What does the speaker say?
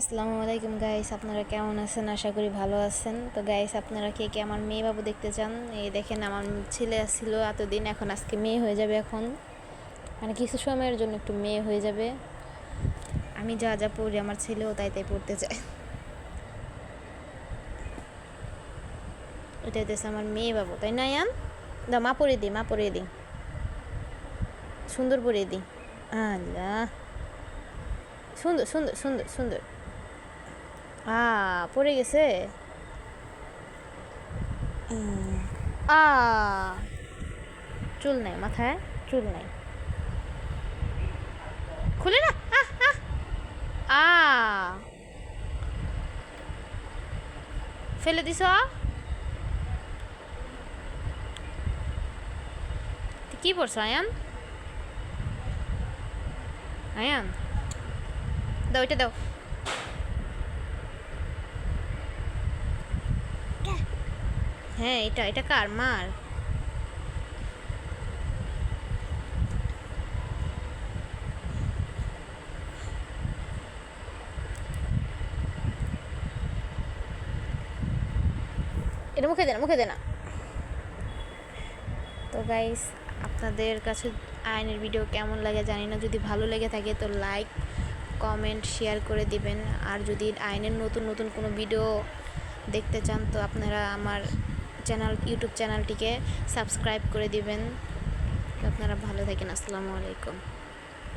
আসসালামু আলাইকুম গাইস, আপনারা কেমন আছেন? আশা করি ভালো আছেন। তো গাইস, আপনারা কে কে আমার মেয়ে বাবু দেখতে চান? এই দেখেন, আমার ছেলে ছিল এতদিন, এখন আজকে মেয়ে হয়ে যাবে। এখন মানে কিছু সময়ের জন্য একটু মেয়ে হয়ে যাবে। আমি যা যা পড়ি আমার ছেলেও তাই তাই পড়তে চায়। এটা হচ্ছে আমার মেয়ে বাবু, তাই না? ইয়ান দা, মা পড়িয়ে দিই, মা পড়িয়ে দিই, সুন্দর পড়িয়ে দিই। আল্লাহ, সুন্দর সুন্দর সুন্দর সুন্দর। পড়ে গেছে। আ চুল নাই মাথায়, চুল নাই, খুলে না। আ ফেলে দিছ। কি পড়ছো আয়ান? আয়ান দাও, এটা দাও। হ্যাঁ, এটা এটা কার? মার। এটা মুখে দে না, মুখে দে না। তো গাইস, আপনাদের কাছে আয়নের ভিডিও কেমন লাগে জানি না। যদি ভালো লেগে থাকে তো লাইক, কমেন্ট, শেয়ার করে দিবেন। আর যদি আয়নের নতুন নতুন কোনো ভিডিও দেখতে চান তো আপনারা আমার ইউটিউব চ্যানেলটিকে সাবস্ক্রাইব করে দিবেন। তো আপনারা ভালো থাকেন। আসসালামু আলাইকুম।